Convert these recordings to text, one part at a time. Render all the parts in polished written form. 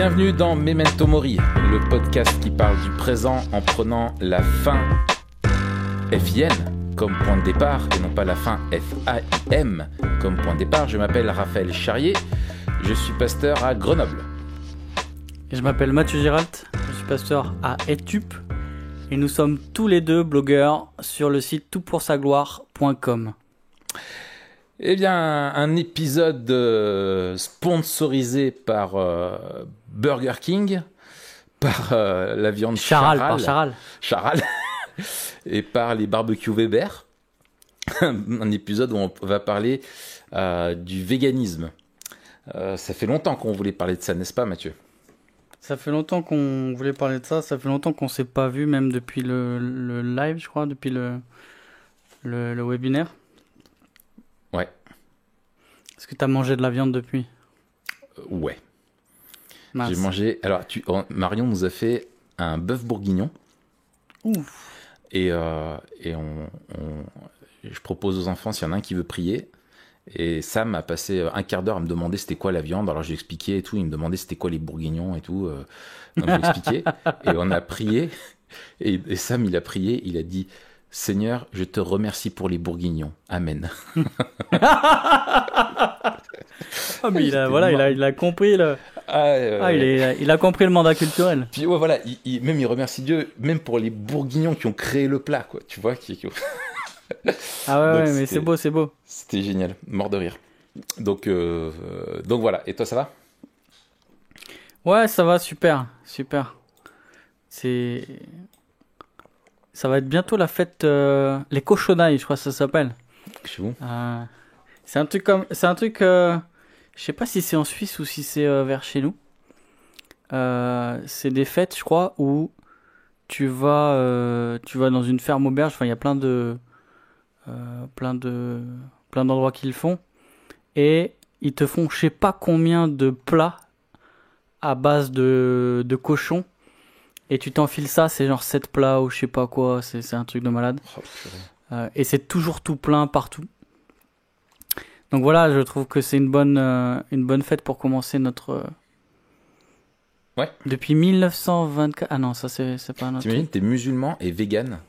Bienvenue dans Memento Mori, le podcast qui parle du présent en prenant la fin FIN comme point de départ et non pas la fin FAIM comme point de départ. Je m'appelle Raphaël Charrier, je suis pasteur à Grenoble. Et je m'appelle Mathieu Giralt, je suis pasteur à Etup et nous sommes tous les deux blogueurs sur le site toutpoursagloire.com. Eh bien, un épisode sponsorisé par Burger King, par la viande Charal, et par les barbecues Weber. Un épisode où on va parler du véganisme. Ça fait longtemps qu'on voulait parler de ça, n'est-ce pas, Mathieu ? Ça fait longtemps qu'on voulait parler de ça, ça fait longtemps qu'on ne s'est pas vu, même depuis le live, je crois, depuis le webinaire. Ouais. Est-ce que tu as mangé de la viande depuis ? Ouais. Mince. J'ai mangé... Alors, Marion nous a fait un bœuf bourguignon. Ouf. Et je propose aux enfants s'il y en a un qui veut prier. Et Sam a passé un quart d'heure à me demander c'était quoi la viande. Alors, j'ai expliqué et tout. Il me demandait c'était quoi les bourguignons et tout. Donc, j'ai expliqué. Et on a prié. Et Sam, il a prié. Il a dit... Seigneur, je te remercie pour les bourguignons. Amen. Ah, mais il a compris il a compris le mandat culturel. Puis ouais, voilà, il remercie Dieu, même pour les bourguignons qui ont créé le plat, quoi. Tu vois Ah ouais, mais c'est beau. C'était génial, mort de rire. Donc voilà. Et toi, ça va ? Ouais, ça va, super. Ça va être bientôt la fête, les cochonailles, je crois que ça s'appelle. Chez vous ? C'est un truc, je sais pas si c'est en Suisse ou si c'est vers chez nous. C'est des fêtes, je crois, où tu vas dans une ferme auberge. Enfin, il y a plein d'endroits qui le font, et ils te font, je sais pas combien de plats à base de cochon. Et tu t'enfiles ça, c'est genre 7 plats ou je sais pas quoi, c'est un truc de malade. Et c'est toujours tout plein partout. Donc voilà, je trouve que c'est une bonne fête pour commencer notre... Ouais. Depuis 1924... Ah non, ça c'est pas notre... T'imagines, t'es musulman et vegan,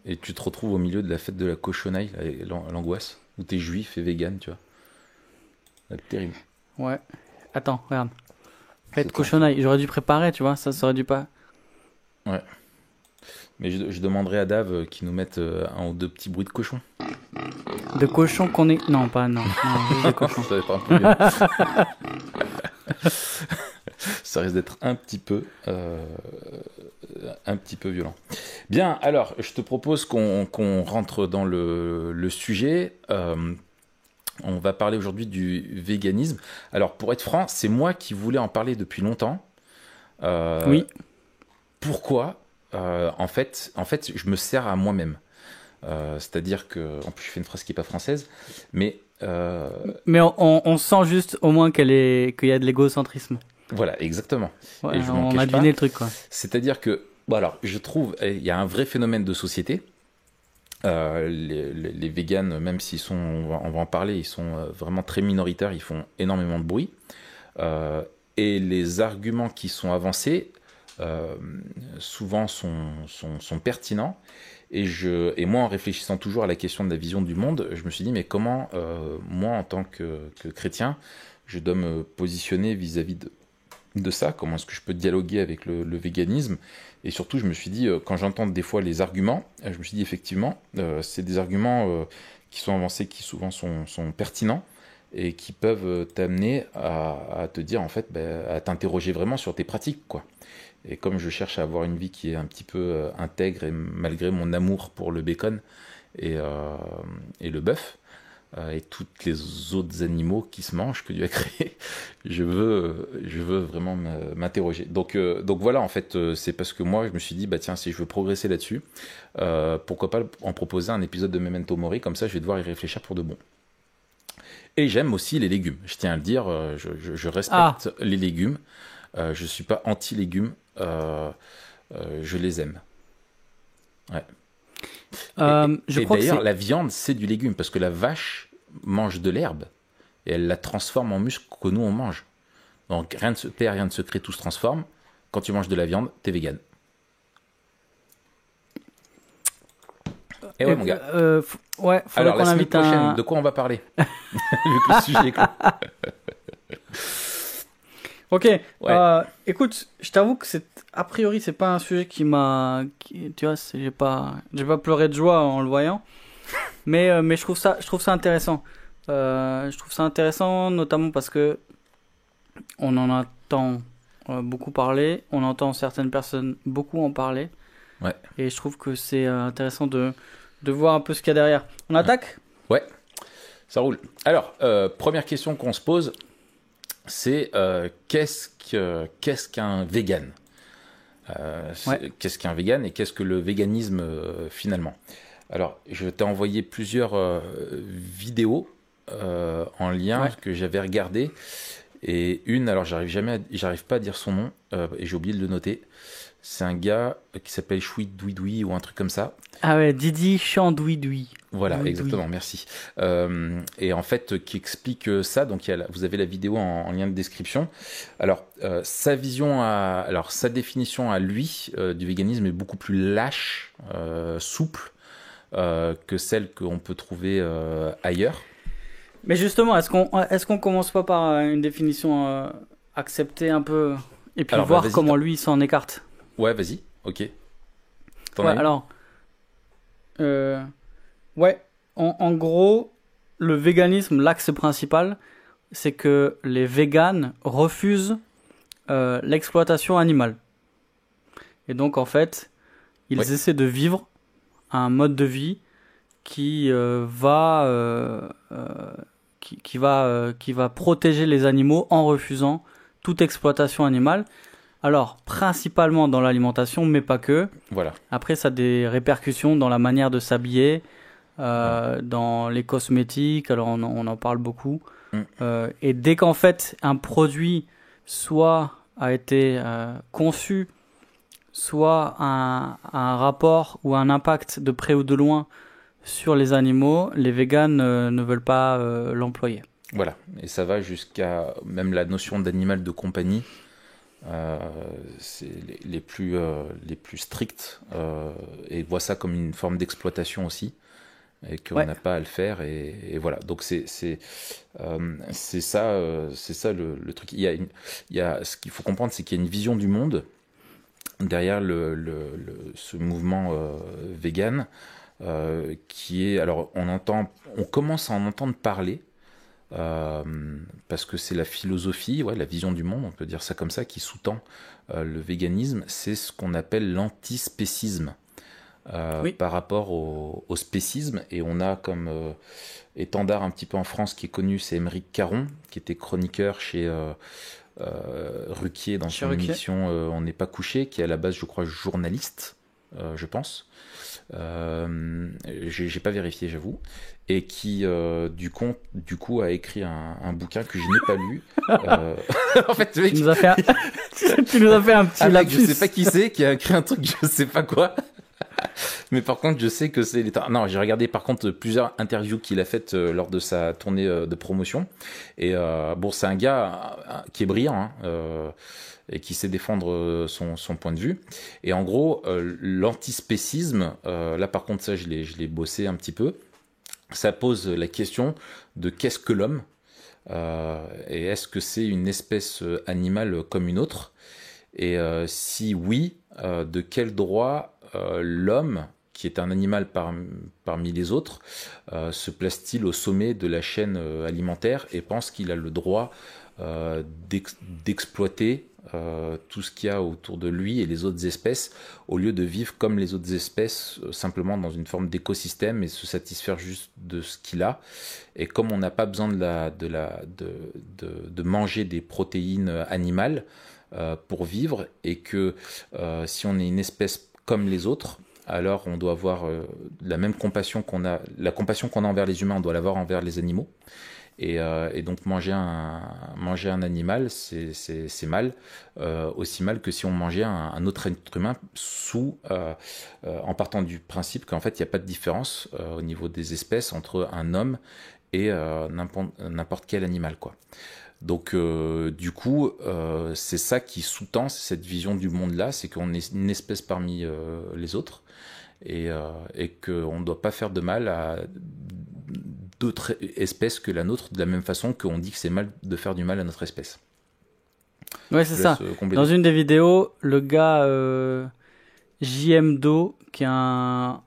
et tu te retrouves au milieu de la fête de la cochonaille, l'angoisse, où t'es juif et vegan, tu vois. C'est terrible. Ouais. Attends, regarde. Fête cochonaille, j'aurais dû préparer, tu vois, ça aurait dû pas... Ouais. Mais je demanderai à Dave qu'il nous mette un ou deux petits bruits de cochon. De cochon qu'on est... Non, juste de cochon. Ça va être un peu mieux. Ça risque d'être un petit peu violent. Bien, alors, je te propose qu'on rentre dans le sujet. On va parler aujourd'hui du véganisme. Alors, pour être franc, c'est moi qui voulais en parler depuis longtemps. Oui. Pourquoi ? En fait, je me sers à moi-même. C'est-à-dire que... En plus, je fais une phrase qui n'est pas française, mais... Mais on sent juste au moins qu'il y a de l'égocentrisme. Voilà, exactement. Ouais, et je on a deviné le truc, quoi. C'est-à-dire que... Bon, alors, je trouve il y a un vrai phénomène de société. Les véganes, même s'ils sont, on va en parler, ils sont vraiment très minoritaires, ils font énormément de bruit. Et les arguments qui sont avancés, souvent sont pertinents. Et moi, en réfléchissant toujours à la question de la vision du monde, je me suis dit, mais comment, moi, en tant que chrétien, je dois me positionner vis-à-vis de ça ? Comment est-ce que je peux dialoguer avec le véganisme ? Et surtout, je me suis dit, quand j'entends des fois les arguments, je me suis dit, effectivement, c'est des arguments qui sont avancés, qui souvent sont pertinents, et qui peuvent t'amener à te dire, en fait, à t'interroger vraiment sur tes pratiques, quoi. Et comme je cherche à avoir une vie qui est un petit peu intègre, et malgré mon amour pour le bacon et le bœuf, et tous les autres animaux qui se mangent, que Dieu a créé, je veux vraiment m'interroger. Donc voilà, en fait, c'est parce que moi, je me suis dit, tiens, si je veux progresser là-dessus, pourquoi pas en proposer un épisode de Memento Mori, comme ça, je vais devoir y réfléchir pour de bon. Et j'aime aussi les légumes, je tiens à le dire, je respecte les légumes, je suis pas anti-légumes, je les aime. Ouais. Et d'ailleurs, la viande, c'est du légume, parce que la vache mange de l'herbe, et elle la transforme en muscle que nous, on mange. Donc rien ne se perd, rien ne se crée, tout se transforme. Quand tu manges de la viande, t'es vegan. Et ouais, mon gars. Ouais, faudrait Alors, qu'on la semaine invite prochaine, de quoi on va parler? Vu que le sujet est clos. Ok, Ouais. écoute, je t'avoue que a priori, c'est pas un sujet tu vois, j'ai pas pleuré de joie en le voyant, mais je trouve ça intéressant. Je trouve ça intéressant, notamment parce que on en entend beaucoup parler, on entend certaines personnes beaucoup en parler, Ouais. et je trouve que c'est intéressant de voir un peu ce qu'il y a derrière. On attaque? Ouais, ça roule. Alors, première question qu'on se pose, c'est qu'est-ce qu'un vegan? Ouais. Qu'est-ce qu'un vegan et qu'est-ce que le véganisme finalement? Alors, je t'ai envoyé plusieurs vidéos en lien Ouais. que j'avais regardées. Et une, alors j'arrive pas à dire son nom, et j'ai oublié de le noter. C'est un gars qui s'appelle Choui Douidoui ou un truc comme ça. Ah ouais, Didi Chandouidoui. Voilà, Douidoui. exactement, merci. Et en fait, qui explique ça, donc vous avez la vidéo en lien de description. Alors, sa définition à lui du véganisme est beaucoup plus lâche, souple, que celle qu'on peut trouver ailleurs. Mais justement, est-ce qu'on commence pas par une définition acceptée un peu et puis Alors, voir vas-y, comment lui s'en écarte? Ouais, vas-y, ok. T'en Ouais, as une? alors, ouais, en gros, le véganisme, l'axe principal, c'est que les véganes refusent l'exploitation animale. Et donc, en fait, ils Ouais. essaient de vivre un mode de vie qui va protéger les animaux en refusant toute exploitation animale. Alors, principalement dans l'alimentation, mais pas que. Voilà. Après, ça a des répercussions dans la manière de s'habiller, dans les cosmétiques, alors on en parle beaucoup. Et dès qu'en fait, un produit soit a été conçu, soit un rapport ou un impact de près ou de loin sur les animaux, les véganes ne veulent pas l'employer. Voilà, et ça va jusqu'à même la notion d'animal de compagnie. C'est les plus stricts et voient ça comme une forme d'exploitation aussi et qu'on n'a pas à le faire et voilà, donc c'est ça le truc. Il y a ce qu'il faut comprendre, c'est qu'il y a une vision du monde derrière ce mouvement vegan qui est, alors on commence à en entendre parler. Parce que c'est la philosophie, ouais, la vision du monde, on peut dire ça comme ça, qui sous-tend le véganisme, c'est ce qu'on appelle l'antispécisme Oui. par rapport au spécisme. Et on a comme étendard un petit peu en France qui est connu, c'est Émeric Caron, qui était chroniqueur chez Ruquier dans son émission On n'est pas couché, qui est à la base, je crois, journaliste, je pense. J'ai pas vérifié, j'avoue, et qui du coup a écrit un bouquin que je n'ai pas lu. En fait, mec, tu nous as fait un petit mec, lapsus. je sais pas qui c'est qui a écrit un truc, je sais pas quoi. Mais par contre, je sais que c'est non, j'ai regardé par contre plusieurs interviews qu'il a faites lors de sa tournée de promotion. Et bon, c'est un gars qui est brillant. Hein, et qui sait défendre son point de vue. Et en gros, l'antispécisme, là par contre ça je l'ai bossé un petit peu, ça pose la question de qu'est-ce que l'homme et est-ce que c'est une espèce animale comme une autre, et si oui, de quel droit l'homme, qui est un animal parmi les autres, se place-t-il au sommet de la chaîne alimentaire et pense qu'il a le droit d'exploiter tout ce qu'il y a autour de lui et les autres espèces, au lieu de vivre comme les autres espèces, simplement dans une forme d'écosystème et se satisfaire juste de ce qu'il a. Et comme on n'a pas besoin de manger des protéines animales pour vivre, et que si on est une espèce comme les autres, alors on doit avoir la compassion qu'on a envers les humains, on doit l'avoir envers les animaux. Et donc manger un animal, c'est mal, aussi mal que si on mangeait un autre être humain, en partant du principe qu'en fait il n'y a pas de différence au niveau des espèces entre un homme et n'importe quel animal, quoi. Donc, du coup, c'est ça qui sous-tend cette vision du monde-là, c'est qu'on est une espèce parmi les autres et qu'on ne doit pas faire de mal à d'autres espèces que la nôtre, de la même façon qu'on dit que c'est mal de faire du mal à notre espèce. Ouais, c'est ça. Dans une des vidéos, le gars JMDO, qui est un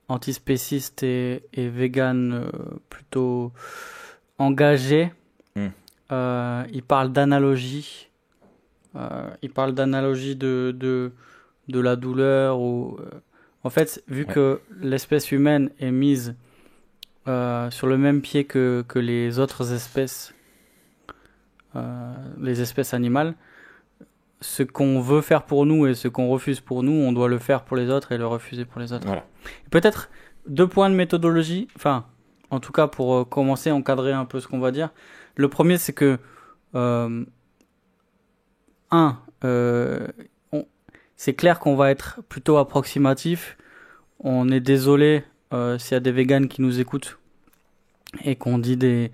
antispéciste et vegan plutôt engagé, il parle d'analogie. Il parle d'analogie de la douleur. En fait, vu que l'espèce humaine est mise sur le même pied que les autres espèces, les espèces animales, ce qu'on veut faire pour nous et ce qu'on refuse pour nous, on doit le faire pour les autres et le refuser pour les autres. Voilà. Peut-être 2 points de méthodologie, enfin, en tout cas pour commencer à encadrer un peu ce qu'on va dire. Le premier, c'est que c'est clair qu'on va être plutôt approximatif. On est désolé s'il y a des véganes qui nous écoutent et qu'on dit des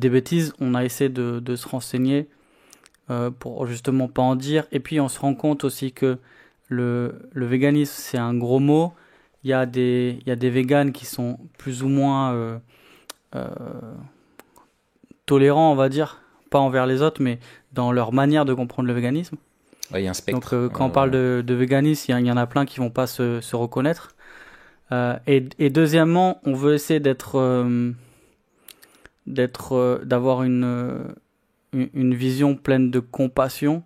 bêtises. On a essayé de se renseigner pour justement pas en dire. Et puis on se rend compte aussi que le véganisme, c'est un gros mot. Il y a des véganes qui sont plus ou moins tolérants, on va dire, pas envers les autres, mais dans leur manière de comprendre le véganisme. Ouais, il y a un spectre. Donc quand on parle de véganisme, il y en a plein qui vont pas se reconnaître. Et deuxièmement, on veut essayer d'avoir une vision pleine de compassion,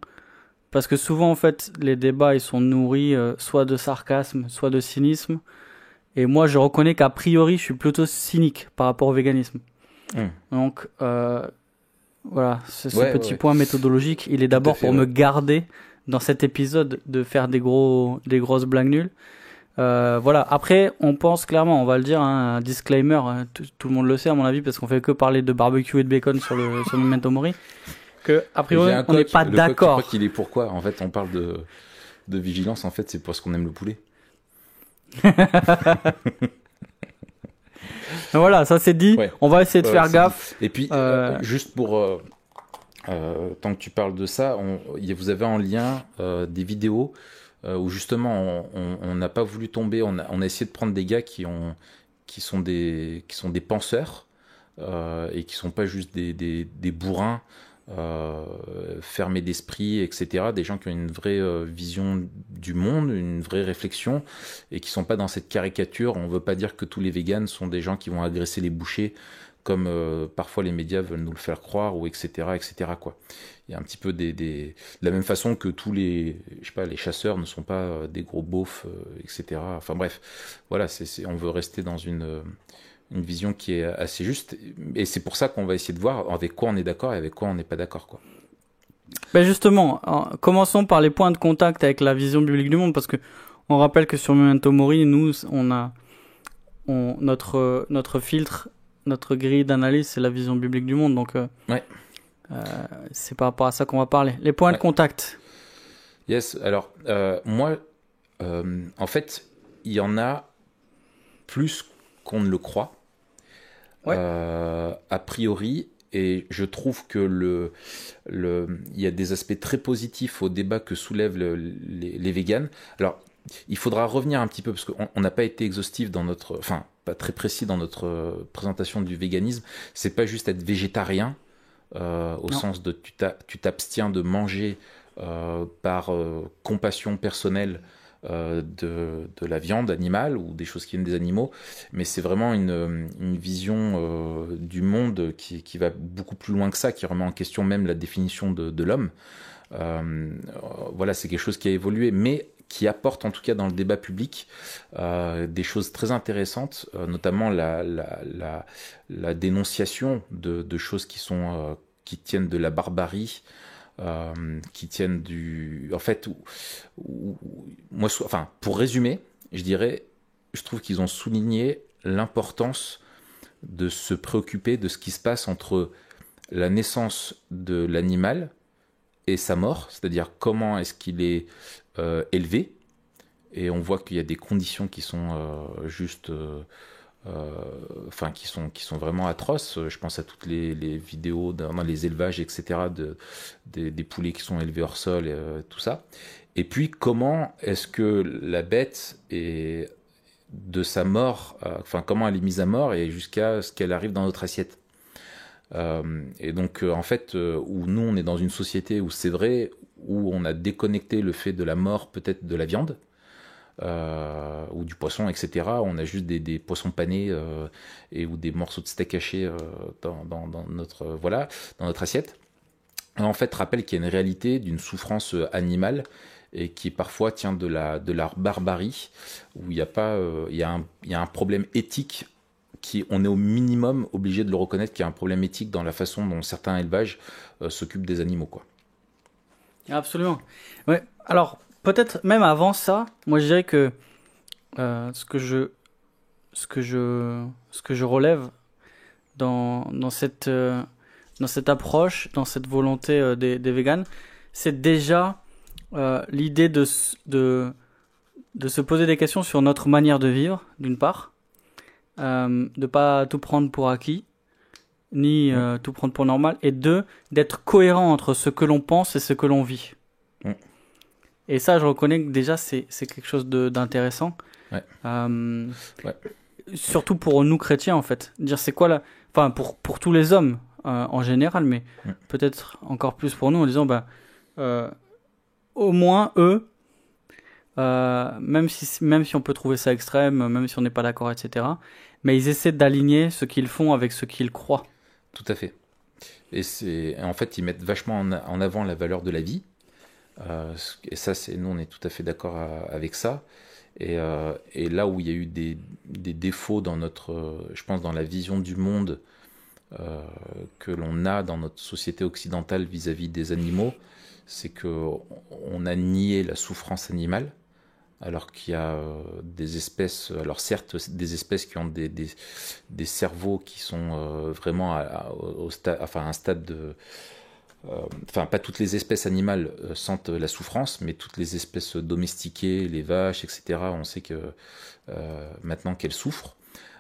parce que souvent en fait les débats ils sont nourris soit de sarcasme, soit de cynisme. Et moi je reconnais qu'a priori je suis plutôt cynique par rapport au véganisme. Donc voilà, ce petit point méthodologique, il est d'abord pour me garder dans cet épisode de faire des grosses blagues nulles. Voilà. Après, on pense clairement, on va le dire, un disclaimer, tout le monde le sait à mon avis, parce qu'on fait que parler de barbecue et de bacon sur Memento Mori, que a priori on n'est pas d'accord. Je crois qu'il est pourquoi. En fait, on parle de vigilance. En fait, c'est parce qu'on aime le poulet. Voilà, ça c'est dit. On va essayer de faire gaffe. Et puis, juste pour tant que tu parles de ça, vous avez en lien des vidéos où justement on n'a pas voulu tomber. On a essayé de prendre des gars qui sont des penseurs et qui sont pas juste des bourrins fermés d'esprit, etc. Des gens qui ont une vraie vision du monde, une vraie réflexion et qui sont pas dans cette caricature. On veut pas dire que tous les véganes sont des gens qui vont agresser les bouchers comme parfois les médias veulent nous le faire croire, ou etc., quoi. Il y a un petit peu de la même façon que tous les chasseurs ne sont pas des gros beaufs, etc. Enfin bref, voilà, on veut rester dans une vision qui est assez juste, et c'est pour ça qu'on va essayer de voir avec quoi on est d'accord et avec quoi on n'est pas d'accord, quoi. Ben justement, commençons par les points de contact avec la vision biblique du monde, parce que on rappelle que sur Memento Mori, nous, notre filtre, notre grille d'analyse, c'est la vision biblique du monde, donc c'est par rapport à ça qu'on va parler. Les points de contact. Yes, alors moi, en fait, il y en a plus qu'on ne le croit, a priori, et je trouve que il y a des aspects très positifs au débat que soulèvent les véganes. Alors, il faudra revenir un petit peu, parce qu'on n'a pas été exhaustif pas très précis dans notre présentation du véganisme. C'est pas juste être végétarien, au sens de tu t'abstiens de manger par compassion personnelle de la viande animale ou des choses qui viennent des animaux, mais c'est vraiment une vision du monde qui va beaucoup plus loin que ça, qui remet en question même la définition de l'homme. Voilà, c'est quelque chose qui a évolué, mais qui apporte en tout cas dans le débat public des choses très intéressantes, notamment la dénonciation de choses qui tiennent de la barbarie, qui tiennent en fait, pour résumer, je trouve qu'ils ont souligné l'importance de se préoccuper de ce qui se passe entre la naissance de l'animal et sa mort, c'est-à-dire comment est-ce qu'il est élevé, et on voit qu'il y a des conditions qui sont juste enfin qui sont vraiment atroces. Je pense à toutes les vidéos dans les élevages, etc., des poulets qui sont élevés hors sol, tout ça. Et puis comment est-ce que la bête est de sa mort, enfin comment elle est mise à mort et jusqu'à ce qu'elle arrive dans notre assiette. Et donc en fait, où nous on est dans une société où c'est vrai, où on a déconnecté le fait de la mort peut-être de la viande. Ou du poisson, etc. On a juste des poissons panés ou des morceaux de steak haché dans notre assiette. Et en fait, rappelle qu'il y a une réalité d'une souffrance animale et qui parfois tient de la barbarie, où il y a pas, il y a un problème éthique on est au minimum obligé de le reconnaître qu'il y a un problème éthique dans la façon dont certains élevages s'occupent des animaux, quoi. Absolument. Ouais. Alors, peut-être même avant ça, moi je dirais que ce que je relève dans cette approche, dans cette volonté des véganes, c'est déjà l'idée de se poser des questions sur notre manière de vivre, d'une part, de pas tout prendre pour acquis, ni tout prendre pour normal, et deux, d'être cohérent entre ce que l'on pense et ce que l'on vit. Et ça, je reconnais que déjà, c'est quelque chose d'intéressant. Ouais. Surtout pour nous chrétiens, en fait. Dire c'est quoi enfin, pour tous les hommes en général, mais peut-être encore plus pour nous, en disant, au moins eux, même si on peut trouver ça extrême, même si on n'est pas d'accord, etc., mais ils essaient d'aligner ce qu'ils font avec ce qu'ils croient. Tout à fait. Et en fait, ils mettent vachement en avant la valeur de la vie. Et ça, nous, on est tout à fait d'accord avec ça. Et là où il y a eu des défauts dans je pense, dans la vision du monde que l'on a dans notre société occidentale vis-à-vis des animaux, c'est qu'on a nié la souffrance animale, alors qu'il y a des espèces, alors certes des espèces qui ont des cerveaux qui sont vraiment à un stade de... Enfin, pas toutes les espèces animales sentent la souffrance, mais toutes les espèces domestiquées, les vaches, etc., on sait que maintenant qu'elles souffrent.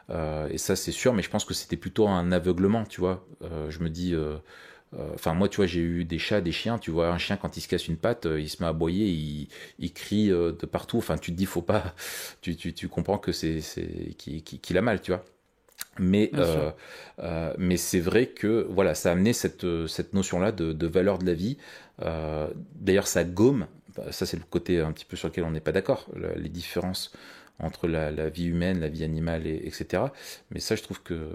Et ça, c'est sûr, mais je pense que c'était plutôt un aveuglement, tu vois. Je me dis... Enfin, moi, tu vois, j'ai eu des chats, des chiens. Tu vois, un chien, quand il se casse une patte, il se met à aboyer, il crie de partout. Enfin, tu te dis, faut pas... Tu comprends que qu'il a mal, tu vois. Mais c'est vrai que voilà, ça a amené cette notion-là de valeur de la vie. D'ailleurs, ça gomme, ça c'est le côté un petit peu sur lequel on n'est pas d'accord, les différences entre la vie humaine, la vie animale, etc. Mais ça, je trouve que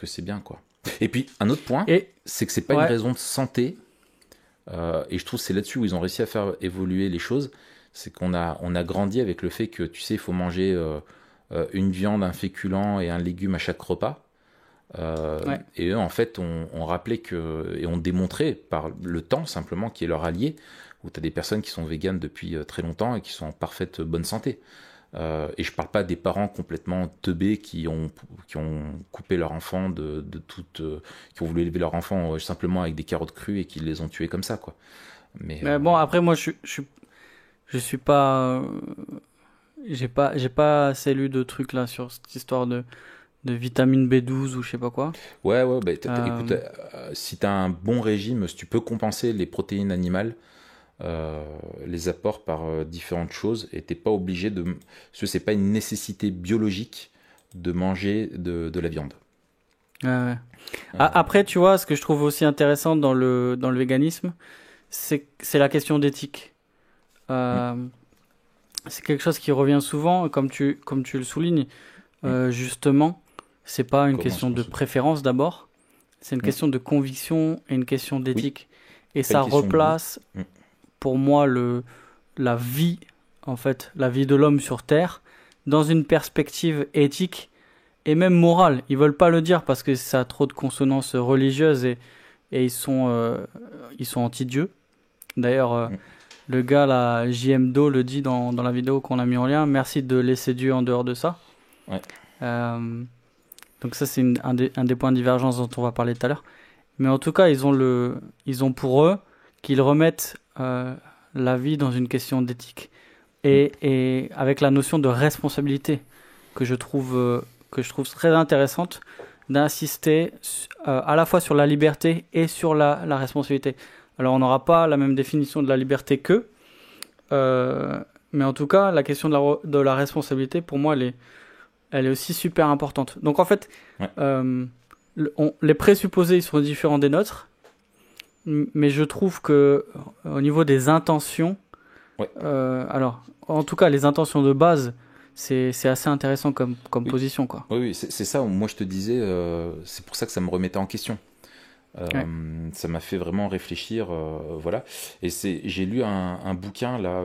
c'est bien, quoi. Et puis, un autre point, c'est que c'est pas une raison de santé, et je trouve que c'est là-dessus où ils ont réussi à faire évoluer les choses, c'est qu'on a grandi avec le fait que, tu sais, il faut manger... une viande, un féculent et un légume à chaque repas. Et eux, en fait, on rappelait et on démontrait par le temps, simplement, qui est leur allié, où tu as des personnes qui sont véganes depuis très longtemps et qui sont en parfaite bonne santé. Et je parle pas des parents complètement teubés qui ont coupé leur enfant qui ont voulu élever leur enfant simplement avec des carottes crues et qui les ont tués comme ça, quoi. Mais bon, après, moi, je suis pas... J'ai pas assez lu de trucs là sur cette histoire de vitamine B12 ou je sais pas quoi. Ouais, écoute, si t'as un bon régime, si tu peux compenser les protéines animales, les apports par différentes choses, et t'es pas obligé parce que c'est pas une nécessité biologique de manger de la viande. Ouais. Après, tu vois, ce que je trouve aussi intéressant dans le véganisme, c'est la question d'éthique. C'est quelque chose qui revient souvent, comme tu le soulignes. Justement, c'est pas une question de préférence d'abord, c'est une question de conviction et une question d'éthique. Et ça replace, pour moi, la vie, en fait, la vie de l'homme sur Terre, dans une perspective éthique et même morale. Ils veulent pas le dire parce que ça a trop de consonances religieuses et ils sont anti-dieu. D'ailleurs, le gars, là, JMDO, le dit dans la vidéo qu'on a mis en lien. Merci de laisser Dieu en dehors de ça. Ouais. Donc ça, c'est un des points de divergence dont on va parler tout à l'heure. Mais en tout cas, ils ont pour eux qu'ils remettent la vie dans une question d'éthique. Et avec la notion de responsabilité que je trouve que je trouve très intéressante d'insister à la fois sur la liberté et sur la responsabilité. Alors, on n'aura pas la même définition de la liberté qu'eux, mais en tout cas, la question de la responsabilité, pour moi, elle est aussi super importante. Donc, en fait, les présupposés, ils sont différents des nôtres, mais je trouve que au niveau des intentions, alors, en tout cas, les intentions de base, c'est assez intéressant comme position, quoi. Oui, c'est ça. Moi, je te disais, c'est pour ça que ça me remettait en question. Ça m'a fait vraiment réfléchir, voilà. Et j'ai lu un bouquin là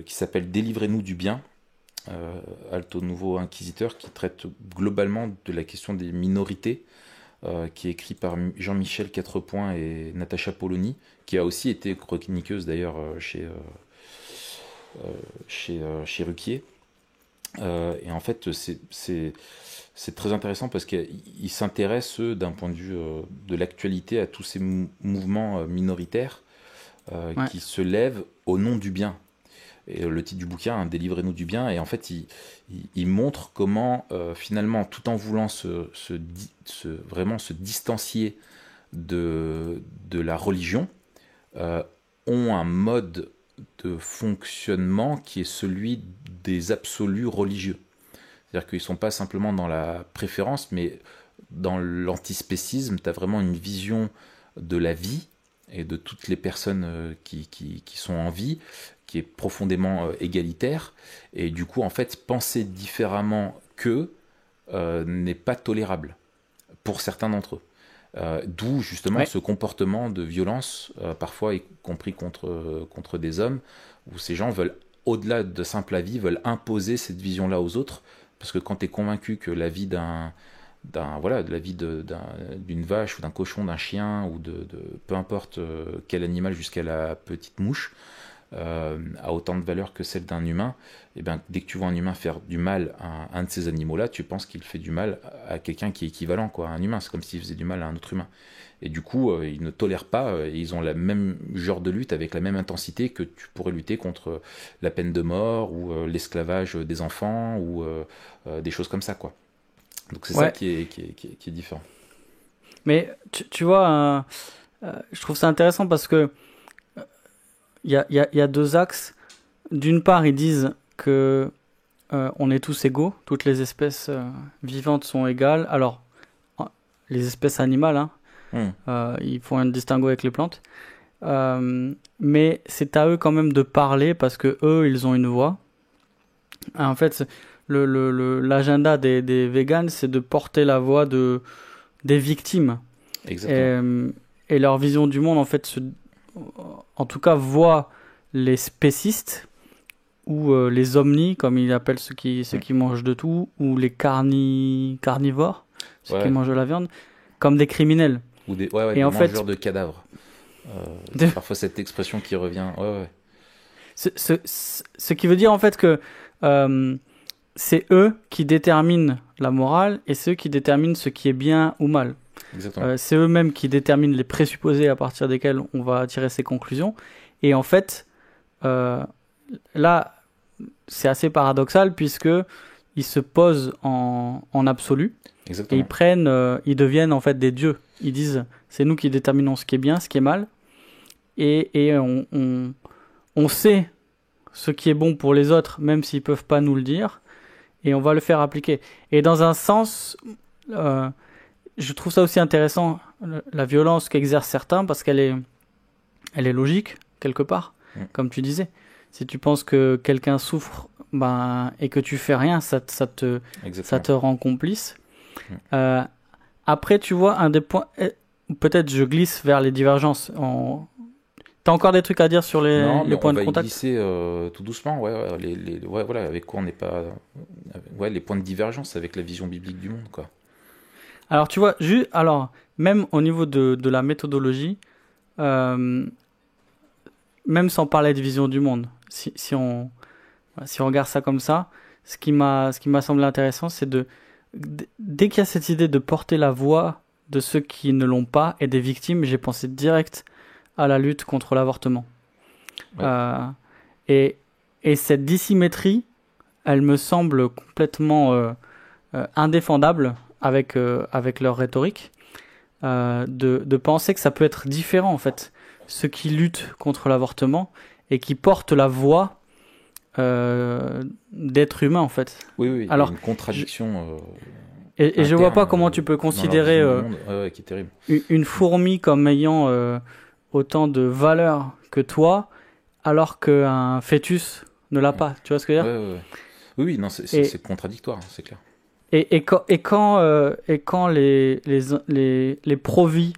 qui s'appelle Délivrez-nous du bien, Alto Nouveau Inquisiteur, qui traite globalement de la question des minorités, qui est écrit par Jean-Michel Quatrepoint et Natacha Polony, qui a aussi été chroniqueuse d'ailleurs chez Ruquier. Et en fait, c'est très intéressant parce qu'ils s'intéressent, d'un point de vue de l'actualité, à tous ces mouvements minoritaires qui se lèvent au nom du bien. Et le titre du bouquin, hein, Délivrez-nous du bien, et en fait, il montre comment, finalement, tout en voulant vraiment se distancier de la religion, ont un mode de fonctionnement qui est celui des absolus religieux. C'est-à-dire qu'ils ne sont pas simplement dans la préférence, mais dans l'antispécisme, tu as vraiment une vision de la vie et de toutes les personnes qui sont en vie, qui est profondément égalitaire. Et du coup, en fait, penser différemment qu'eux n'est pas tolérable pour certains d'entre eux. D'où justement ce comportement de violence, parfois y compris contre des hommes, où ces gens veulent, au-delà de simple avis, veulent imposer cette vision-là aux autres, parce que quand tu es convaincu que la vie d'une vache ou d'un cochon, d'un chien, ou de peu importe quel animal, jusqu'à la petite mouche, a autant de valeur que celle d'un humain, et bien dès que tu vois un humain faire du mal à un de ces animaux-là, tu penses qu'il fait du mal à quelqu'un qui est équivalent, quoi, à un humain. C'est comme s'il faisait du mal à un autre humain. Et du coup, ils ne tolèrent pas, ils ont le même genre de lutte avec la même intensité que tu pourrais lutter contre la peine de mort ou l'esclavage des enfants ou des choses comme ça, quoi. Donc c'est ça qui est différent. Mais tu vois, je trouve ça intéressant parce que il y a deux axes. D'une part, ils disent que on est tous égaux, toutes les espèces vivantes sont égales. Alors, les espèces animales, hein, ils font un distinguo avec les plantes. Mais c'est à eux quand même de parler parce que eux, ils ont une voix. En fait, l'agenda des véganes, c'est de porter la voix des victimes. Exactement. Et leur vision du monde, en fait, en tout cas, voit les spécistes ou les omnis, comme ils appellent ceux qui mangent de tout, ou les carnivores, ceux qui mangent de la viande, comme des criminels. Ou des mangeurs de cadavres. Parfois cette expression qui revient. Ce qui veut dire en fait que c'est eux qui déterminent la morale et c'est eux qui déterminent ce qui est bien ou mal. C'est eux-mêmes qui déterminent les présupposés à partir desquels on va tirer ses conclusions. Et en fait, là, c'est assez paradoxal puisque ils se posent en absolu. Exactement. Et ils deviennent en fait des dieux. Ils disent, c'est nous qui déterminons ce qui est bien, ce qui est mal. Et on sait ce qui est bon pour les autres, même s'ils peuvent pas nous le dire. Et on va le faire appliquer. Et dans un sens, je trouve ça aussi intéressant, la violence qu'exercent certains, parce qu'elle est logique, quelque part, comme tu disais. Si tu penses que quelqu'un souffre et que tu fais rien, ça te rend complice. Après, tu vois, un des points... Peut-être je glisse vers les divergences. T'as encore des trucs à dire sur les points de contact? On va y glisser tout doucement, voilà, avec quoi on n'est pas... les points de divergence avec la vision biblique du monde, quoi. Alors, tu vois, même au niveau de la méthodologie, même sans parler de vision du monde, si on regarde ça comme ça, ce qui m'a semblé intéressant, c'est dès qu'il y a cette idée de porter la voix de ceux qui ne l'ont pas et des victimes, j'ai pensé direct à la lutte contre l'avortement. Et cette dissymétrie, elle me semble complètement indéfendable avec leur rhétorique, de penser que ça peut être différent en fait. Ceux qui luttent contre l'avortement et qui portent la voix d'êtres humains en fait. Oui, alors, il y a une contradiction. Et je vois pas comment tu peux considérer qui est terrible. Une fourmi comme ayant autant de valeur que toi, alors qu'un fœtus ne l'a pas. Tu vois ce que je veux dire? Oui, non, c'est contradictoire, c'est clair. Et quand les pro-vie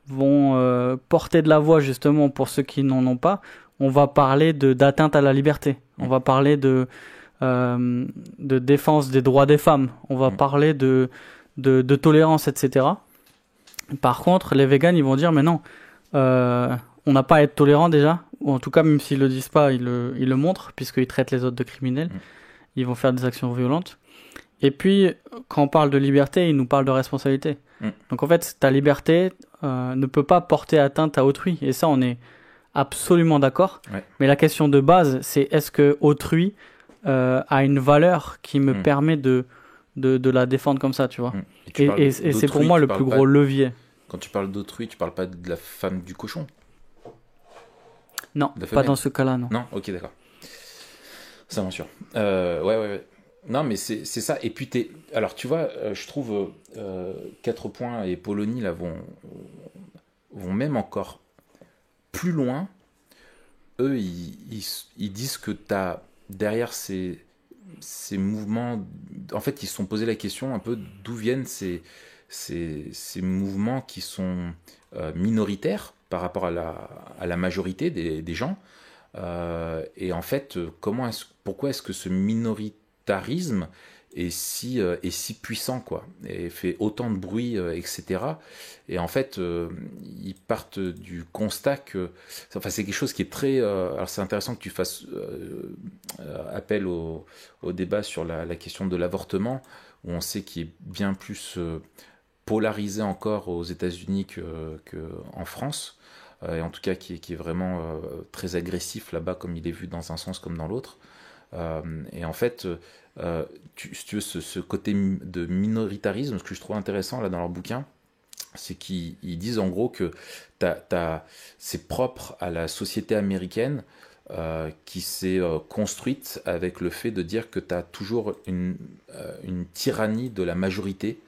vont porter de la voix justement pour ceux qui n'en ont pas, on va parler d'atteinte à la liberté. On va parler de défense des droits des femmes. On va parler de tolérance, etc. Par contre, les végans, ils vont dire, mais non, on n'a pas à être tolérant déjà, ou en tout cas, même s'ils le disent pas, ils le montrent, puisqu'ils traitent les autres de criminels. Ils vont faire des actions violentes. Et puis, quand on parle de liberté, ils nous parlent de responsabilité. Donc en fait, ta liberté ne peut pas porter atteinte à autrui. Et ça, on est absolument d'accord. Mais la question de base, c'est est-ce que autrui a une valeur qui me permet de la défendre comme ça, tu vois. Et c'est pour moi le plus gros levier. Quand tu parles d'autrui, tu parles pas de la femme du cochon? Non, pas dans ce cas-là, non. Non, ok, d'accord. Ça m'en sûr. Ouais. Non, mais c'est ça. Et puis, alors, tu vois, je trouve 4 points et Polony là, vont même encore plus loin. Eux, ils disent que t'as derrière ces mouvements, en fait, ils se sont posé la question un peu d'où viennent ces mouvements qui sont minoritaires par rapport à la majorité des gens. Et en fait, pourquoi est-ce que ce minoritarisme est si puissant, quoi, et fait autant de bruit, etc. Et en fait, ils partent du constat que, enfin, c'est quelque chose qui est très. Alors, c'est intéressant que tu fasses appel au débat sur la question de l'avortement, où on sait qu'il est bien plus polarisé encore aux États-Unis qu'en France. Et en tout cas qui est vraiment très agressif là-bas, comme il est vu dans un sens comme dans l'autre. Et en fait, si tu veux, ce côté de minoritarisme, ce que je trouve intéressant là dans leur bouquin, c'est qu'ils disent en gros que c'est propre à la société américaine qui s'est construite avec le fait de dire que tu as toujours une tyrannie de la majorité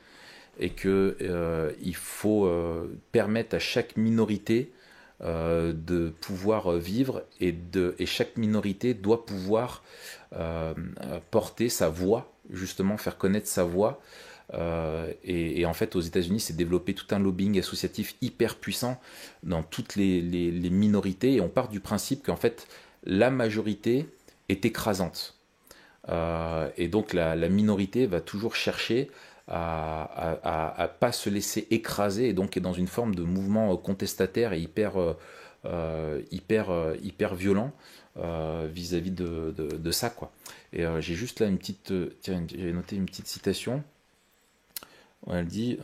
et qu'il faut permettre à chaque minorité de pouvoir vivre et chaque minorité doit pouvoir porter sa voix, justement faire connaître sa voix. Et en fait, aux États-Unis, s'est développé tout un lobbying associatif hyper puissant dans toutes les minorités, et on part du principe qu'en fait, la majorité est écrasante. Et donc, la minorité va toujours chercher à pas se laisser écraser, et donc est dans une forme de mouvement contestataire et hyper violent vis-à-vis de ça, quoi. Et j'ai juste là une petite, tiens, j'ai noté une petite citation où elle dit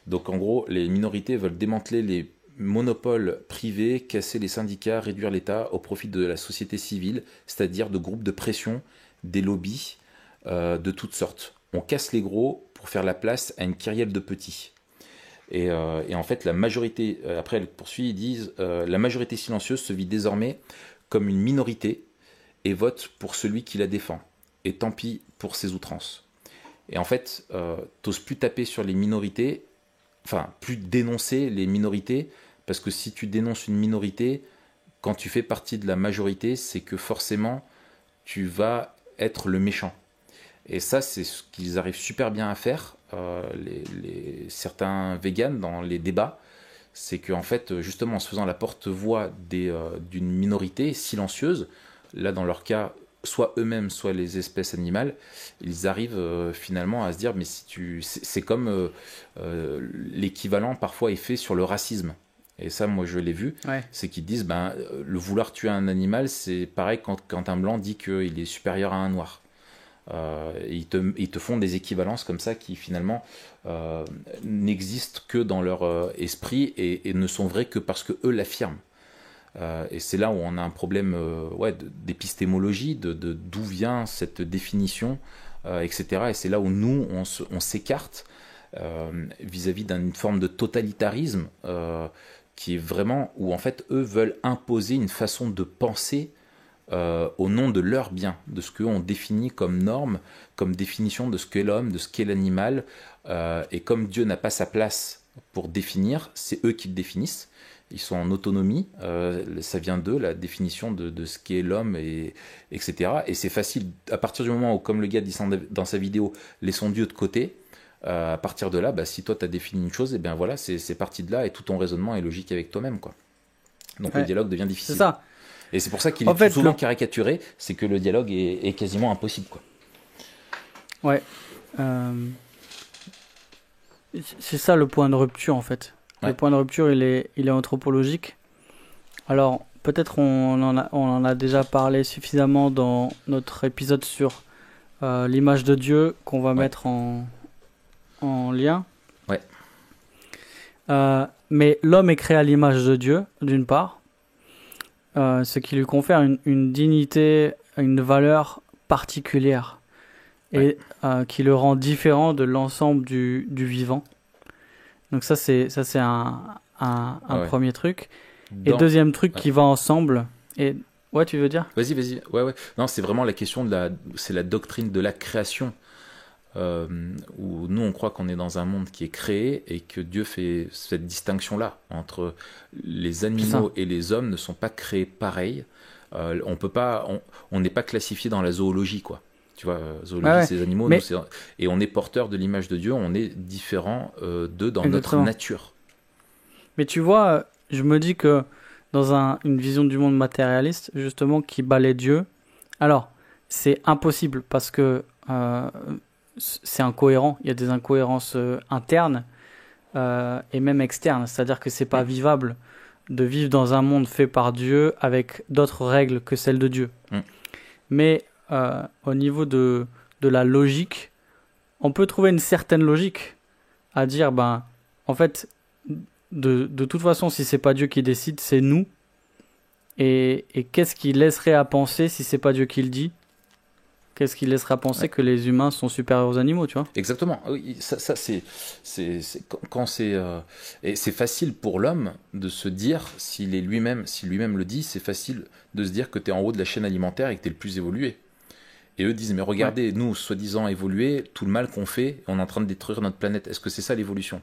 donc en gros, les minorités veulent démanteler les monopoles privés, casser les syndicats, réduire l'État au profit de la société civile, c'est-à-dire de groupes de pression, des lobbies de toutes sortes. On casse les gros pour faire la place à une kyrielle de petits. Et en fait, la majorité, après elle poursuit, ils disent la majorité silencieuse se vit désormais comme une minorité et vote pour celui qui la défend. Et tant pis pour ses outrances. Et en fait, t'oses plus taper sur les minorités, enfin, plus dénoncer les minorités, parce que si tu dénonces une minorité, quand tu fais partie de la majorité, c'est que forcément, tu vas être le méchant. Et ça, c'est ce qu'ils arrivent super bien à faire, certains véganes dans les débats, c'est qu'en fait, justement, en se faisant la porte-voix d'une minorité silencieuse, là, dans leur cas, soit eux-mêmes, soit les espèces animales, ils arrivent finalement à se dire, mais c'est comme l'équivalent parfois est fait sur le racisme. Et ça, moi, je l'ai vu, c'est qu'ils disent, le vouloir tuer un animal, c'est pareil quand un blanc dit qu'il est supérieur à un noir. Ils te font des équivalences comme ça qui finalement n'existent que dans leur esprit et ne sont vraies que parce que eux l'affirment. Et c'est là où on a un problème d'épistémologie, d'où vient cette définition, etc. Et c'est là où nous, on s'écarte vis-à-vis d'une forme de totalitarisme qui est vraiment où en fait eux veulent imposer une façon de penser au nom de leur bien, de ce qu'eux ont défini comme norme, comme définition de ce qu'est l'homme, de ce qu'est l'animal. Et comme Dieu n'a pas sa place pour définir, c'est eux qui le définissent. Ils sont en autonomie, ça vient d'eux, la définition de ce qu'est l'homme, etc. Et c'est facile, à partir du moment où, comme le gars dit dans sa vidéo, laissons Dieu de côté, à partir de là, si toi tu as défini une chose, et bien voilà, c'est parti de là et tout ton raisonnement est logique avec toi-même, quoi. Donc le dialogue devient difficile. C'est ça. Et c'est pour ça qu'il est souvent caricaturé, c'est que le dialogue est quasiment impossible, quoi. Ouais. C'est ça le point de rupture, en fait. Ouais. Le point de rupture, il est anthropologique. Alors, peut-être on en a déjà parlé suffisamment dans notre épisode sur l'image de Dieu qu'on va mettre en lien. Ouais. Mais l'homme est créé à l'image de Dieu, d'une part, ce qui lui confère une dignité, une valeur particulière et qui le rend différent de l'ensemble du vivant. Donc ça c'est un premier truc. Et deuxième truc qui va ensemble. Et ouais, tu veux dire ? Vas-y. Ouais. Non, c'est vraiment la question c'est la doctrine de la création. Où nous on croit qu'on est dans un monde qui est créé et que Dieu fait cette distinction-là entre les animaux et les hommes ne sont pas créés pareils. On n'est pas classifié dans la zoologie, quoi. Tu vois, zoologie, c'est les animaux, et on est porteur de l'image de Dieu, on est différent d'eux dans notre nature. Mais tu vois, je me dis que dans une vision du monde matérialiste, justement, qui balaie Dieu, alors, c'est impossible parce que c'est incohérent, il y a des incohérences internes et même externes, c'est-à-dire que c'est pas vivable de vivre dans un monde fait par Dieu avec d'autres règles que celles de Dieu. Mais au niveau de la logique, on peut trouver une certaine logique à dire, en fait, de toute façon, si c'est pas Dieu qui décide, c'est nous. Et qu'est-ce qui laisserait à penser si c'est pas Dieu qui le dit ? Qu'est-ce qui laisserait à penser que les humains sont supérieurs aux animaux, tu vois ? Exactement. Oui, ça c'est quand et c'est facile pour l'homme de se dire si lui-même le dit, c'est facile de se dire que tu es en haut de la chaîne alimentaire et que tu es le plus évolué. Et eux disent mais regardez, nous soi-disant évolués, tout le mal qu'on fait, on est en train de détruire notre planète. Est-ce que c'est ça l'évolution ?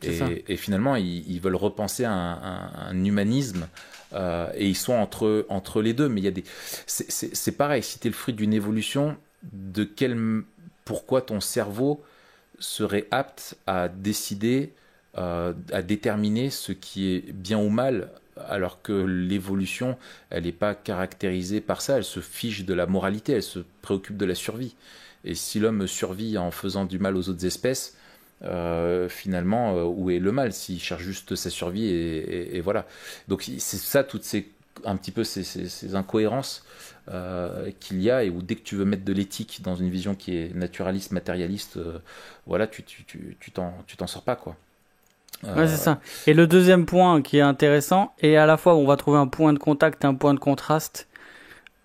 Et finalement, ils veulent repenser un humanisme. Et ils sont entre les deux, mais il y a c'est pareil, si tu es le fruit d'une évolution, pourquoi ton cerveau serait apte à décider, à déterminer ce qui est bien ou mal, alors que l'évolution, elle n'est pas caractérisée par ça, elle se fiche de la moralité, elle se préoccupe de la survie. Et si l'homme survit en faisant du mal aux autres espèces, finalement, où est le mal s'il cherche juste sa survie et voilà. Donc c'est ça, toutes ces incohérences qu'il y a, et où dès que tu veux mettre de l'éthique dans une vision qui est naturaliste, matérialiste, voilà, tu t'en sors pas, quoi. Ouais, c'est ça. Et le deuxième point qui est intéressant, et à la fois on va trouver un point de contact et un point de contraste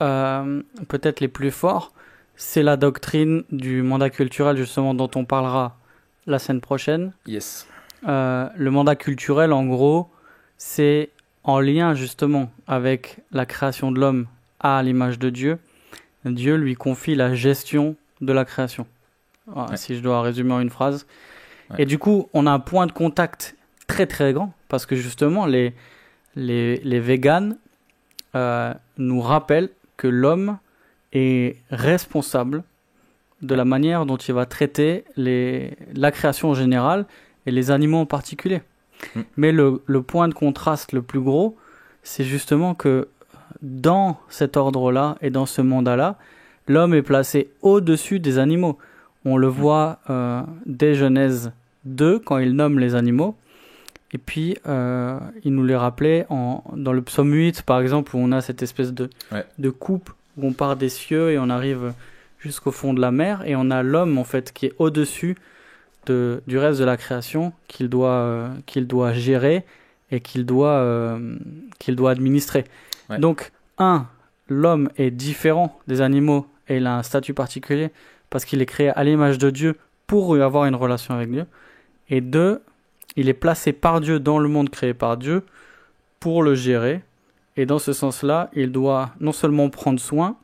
peut-être les plus forts, c'est la doctrine du mandat culturel, justement, dont on parlera la semaine prochaine. Yes. Le mandat culturel, en gros, c'est en lien justement avec la création de l'homme à l'image de Dieu. Dieu lui confie la gestion de la création. Voilà, si je dois résumer en une phrase. Et du coup, on a un point de contact très très grand parce que justement, les véganes nous rappellent que l'homme est responsable de la manière dont il va traiter la création en général et les animaux en particulier. Mais le point de contraste le plus gros, c'est justement que dans cet ordre-là et dans ce mandat-là, l'homme est placé au-dessus des animaux. On le voit dès Genèse 2, quand il nomme les animaux. Et puis, il nous les rappelait dans le psaume 8, par exemple, où on a cette espèce de coupe, où on part des cieux et on arrive jusqu'au fond de la mer. Et on a l'homme, en fait, qui est au-dessus du reste de la création, qu'il doit gérer et qu'il doit administrer. Ouais. Donc, l'homme est différent des animaux et il a un statut particulier parce qu'il est créé à l'image de Dieu pour avoir une relation avec Dieu. Et 2, il est placé par Dieu dans le monde créé par Dieu pour le gérer. Et dans ce sens-là, il doit non seulement prendre soin,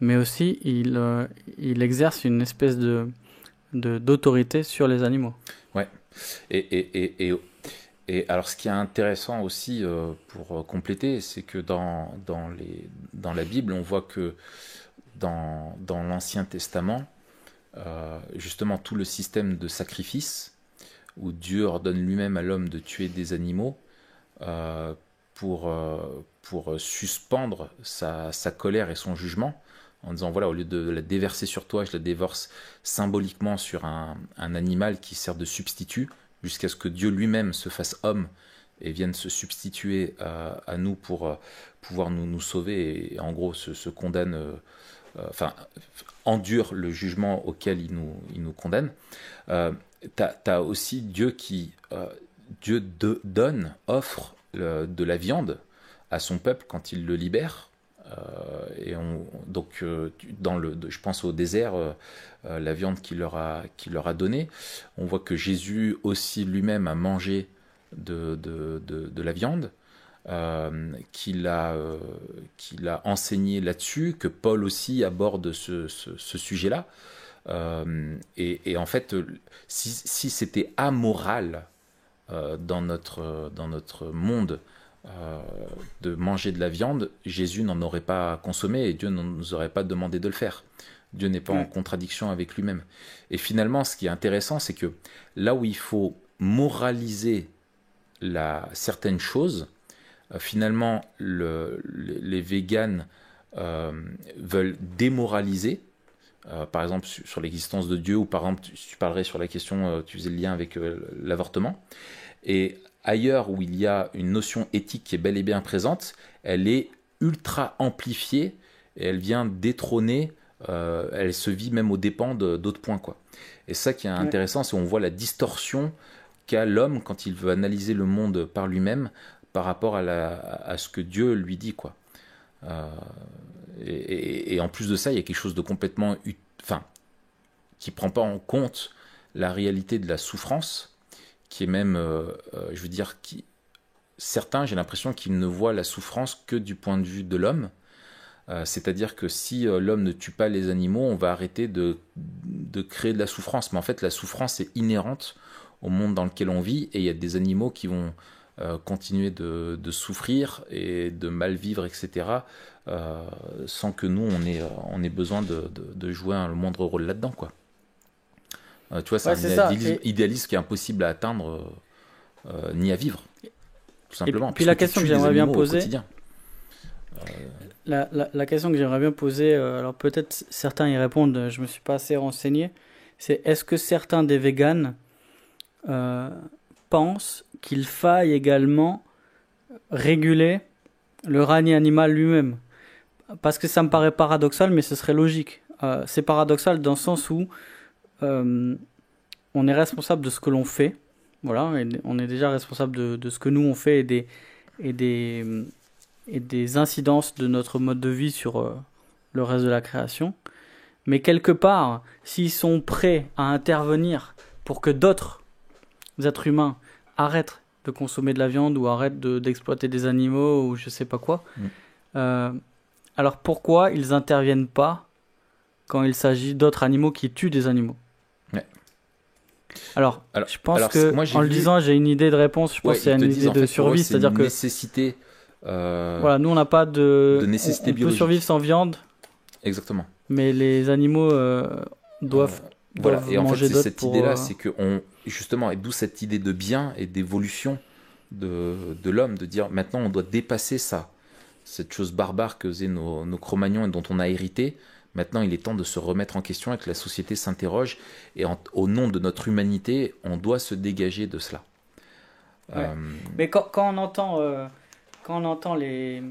mais aussi il exerce une espèce d'autorité sur les animaux. Ouais. Et alors, ce qui est intéressant aussi pour compléter, c'est que dans la Bible, on voit que dans l'Ancien Testament, justement, tout le système de sacrifice, où Dieu ordonne lui-même à l'homme de tuer des animaux pour suspendre sa colère et son jugement, en disant, voilà, au lieu de la déverser sur toi, je la déverse symboliquement sur un animal qui sert de substitut, jusqu'à ce que Dieu lui-même se fasse homme et vienne se substituer à nous pour pouvoir nous sauver, et en gros se condamne, endure le jugement auquel il nous condamne. T'as aussi Dieu qui offre de la viande à son peuple quand il le libère. Je pense au désert, la viande qu'il leur a donnée. On voit que Jésus aussi lui-même a mangé de la viande, qu'il a enseigné là-dessus, que Paul aussi aborde ce sujet-là. Et en fait, si c'était amoral dans notre monde de manger de la viande, Jésus n'en aurait pas consommé et Dieu ne nous aurait pas demandé de le faire. Dieu n'est pas en contradiction avec lui-même. Et finalement, ce qui est intéressant, c'est que là où il faut moraliser certaines choses, finalement, les véganes veulent démoraliser, par exemple sur l'existence de Dieu, ou par exemple, tu parlerais sur la question, tu faisais le lien avec l'avortement. Et ailleurs où il y a une notion éthique qui est bel et bien présente, elle est ultra amplifiée et elle vient détrôner, elle se vit même aux dépens d'autres points, quoi. Et ça qui est intéressant, c'est qu'on voit la distorsion qu'a l'homme quand il veut analyser le monde par lui-même par rapport à ce que Dieu lui dit, quoi. Et en plus de ça, il y a quelque chose de complètement... qui ne prend pas en compte la réalité de la souffrance, qui est même, je veux dire, certains, j'ai l'impression qu'ils ne voient la souffrance que du point de vue de l'homme. C'est-à-dire que si l'homme ne tue pas les animaux, on va arrêter de créer de la souffrance. Mais en fait, la souffrance est inhérente au monde dans lequel on vit, et il y a des animaux qui vont continuer de souffrir et de mal vivre, etc., sans que nous, on ait besoin de jouer un moindre rôle là-dedans, quoi. Tu vois, c'est un idéalisme qui est impossible à atteindre ni à vivre, tout simplement. Et puis la question que j'aimerais bien poser, la question que j'aimerais bien poser, alors peut-être certains y répondent, je me suis pas assez renseigné, c'est est-ce que certains des véganes pensent qu'il faille également réguler le règne animal lui-même? Parce que ça me paraît paradoxal, mais ce serait logique. C'est paradoxal dans le sens où on est responsable de ce que l'on fait, voilà, et on est déjà responsable de ce que nous on fait et des incidences de notre mode de vie sur le reste de la création. Mais quelque part, s'ils sont prêts à intervenir pour que d'autres êtres humains arrêtent de consommer de la viande ou arrêtent d'exploiter des animaux ou je sais pas quoi, alors pourquoi ils interviennent pas quand il s'agit d'autres animaux qui tuent des animaux? Alors, je pense que en le disant, j'ai une idée de réponse. Je pense que c'est une idée de survie, c'est-à-dire que nécessité. Voilà, nous on n'a pas de nécessité biologique. On peut survivre sans viande. Exactement. Mais les animaux doivent et en manger fait, d'autres. Cette idée-là, c'est que justement, et d'où cette idée de bien et d'évolution de l'homme, de dire maintenant on doit dépasser ça, cette chose barbare que faisaient nos Cro-Magnons et dont on a hérité. Maintenant, il est temps de se remettre en question et que la société s'interroge. Et au nom de notre humanité, on doit se dégager de cela. Ouais. Mais quand on entend les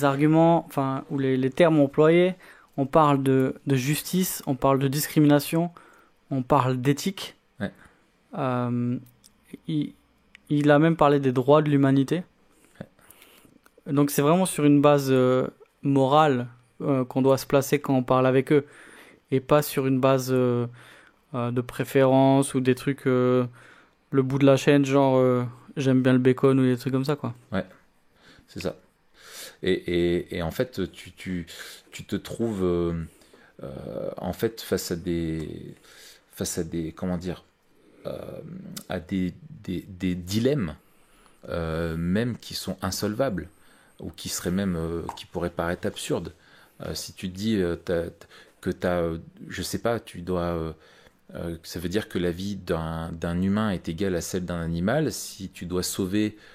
arguments, enfin, ou les termes employés, on parle de justice, on parle de discrimination, on parle d'éthique. Ouais. il a même parlé des droits de l'humanité. Donc c'est vraiment sur une base morale qu'on doit se placer quand on parle avec eux, et pas sur une base de préférence ou des trucs le bout de la chaîne, genre j'aime bien le bacon ou des trucs comme ça, quoi. Ouais, c'est ça. Et en fait, tu te trouves en fait face à des comment dire, à des dilemmes même qui sont insolvables, ou qui seraient même qui pourraient paraître absurdes. Si tu te dis je sais pas, tu dois ça veut dire que la vie d'un humain est égale à celle d'un animal. Si tu dois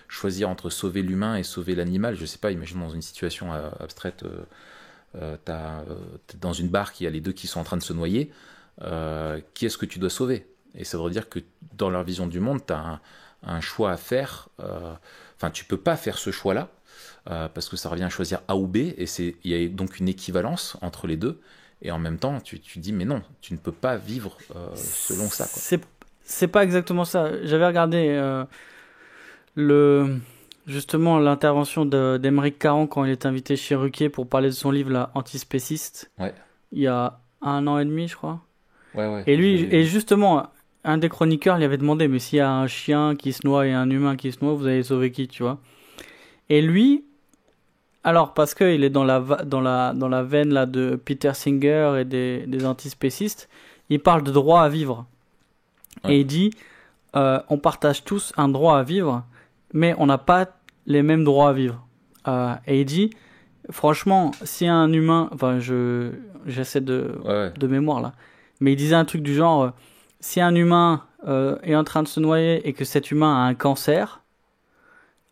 choisir entre sauver l'humain et sauver l'animal, je sais pas, imagine dans une situation abstraite, t'es dans une barque, il y a les deux qui sont en train de se noyer, qui est-ce que tu dois sauver? Et ça veut dire que dans leur vision du monde, tu as un choix à faire. Enfin, tu peux pas faire ce choix-là, parce que ça revient à choisir A ou B, et il y a donc une équivalence entre les deux. Et en même temps, tu dis, mais non, tu ne peux pas vivre selon ça, quoi. C'est pas exactement ça. J'avais regardé justement l'intervention d'Aymeric Caron quand il est invité chez Ruquier pour parler de son livre là, Antispéciste. Ouais. Il y a 1 an et demi, je crois. Ouais. Et lui, et justement, un des chroniqueurs lui avait demandé, mais s'il y a un chien qui se noie et un humain qui se noie, vous allez sauver qui, tu vois? Et lui, alors parce qu'il est dans la veine là de Peter Singer et des antispécistes, il parle de droit à vivre. Ouais. Et il dit, on partage tous un droit à vivre, mais on n'a pas les mêmes droits à vivre. Et il dit, franchement, si un humain, enfin j'essaie de mémoire là, mais il disait un truc du genre, si un humain est en train de se noyer et que cet humain a un cancer,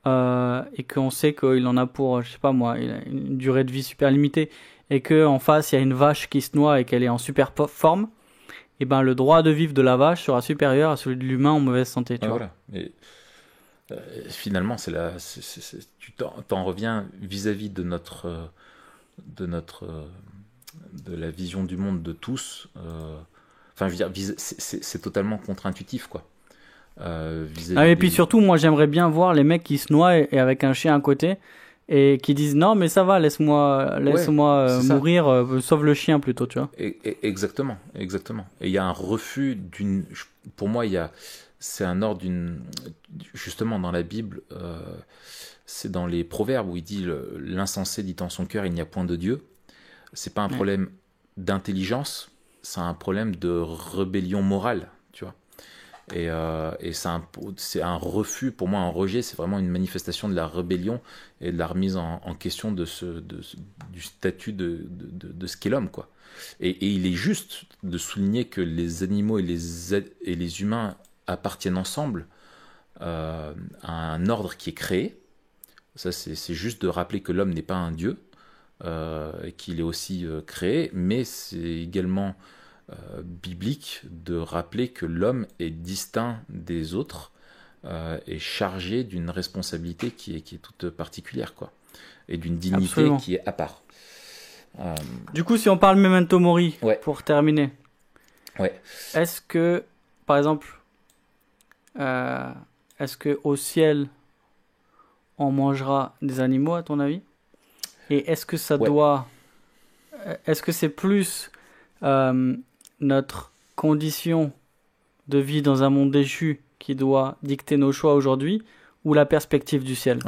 et qu'on sait qu'il en a pour, je sais pas moi, il a une durée de vie super limitée, et qu'en face il y a une vache qui se noie et qu'elle est en super forme, et ben le droit de vivre de la vache sera supérieur à celui de l'humain en mauvaise santé. Tu vois. Voilà. Et, finalement, tu t'en reviens vis-à-vis de la vision du monde de tous. Enfin, je veux dire, c'est totalement contre-intuitif, quoi. Et puis surtout, moi j'aimerais bien voir les mecs qui se noient et avec un chien à côté et qui disent non mais ça va, laisse-moi mourir, sauve le chien plutôt, tu vois. Exactement. Et il y a un refus pour moi c'est un ordre justement dans la Bible, c'est dans les Proverbes où il dit l'insensé dit en son cœur il n'y a point de Dieu. C'est pas un problème d'intelligence, c'est un problème de rébellion morale, tu vois. Et c'est un refus, pour moi un rejet, c'est vraiment une manifestation de la rébellion et de la remise en question du statut de ce qu'est l'homme, quoi. Et il est juste de souligner que les animaux et les humains appartiennent ensemble à un ordre qui est créé. Ça, c'est juste de rappeler que l'homme n'est pas un dieu, et qu'il est aussi créé, mais c'est également biblique de rappeler que l'homme est distinct des autres, et chargé d'une responsabilité qui est toute particulière, quoi, et d'une dignité Absolument. Qui est à part. Du coup, si on parle Memento Mori, pour terminer, est-ce que, par exemple, est-ce que au ciel on mangera des animaux, à ton avis? Et est-ce que ça doit, est-ce que c'est plus notre condition de vie dans un monde déchu qui doit dicter nos choix aujourd'hui, ou la perspective du ciel?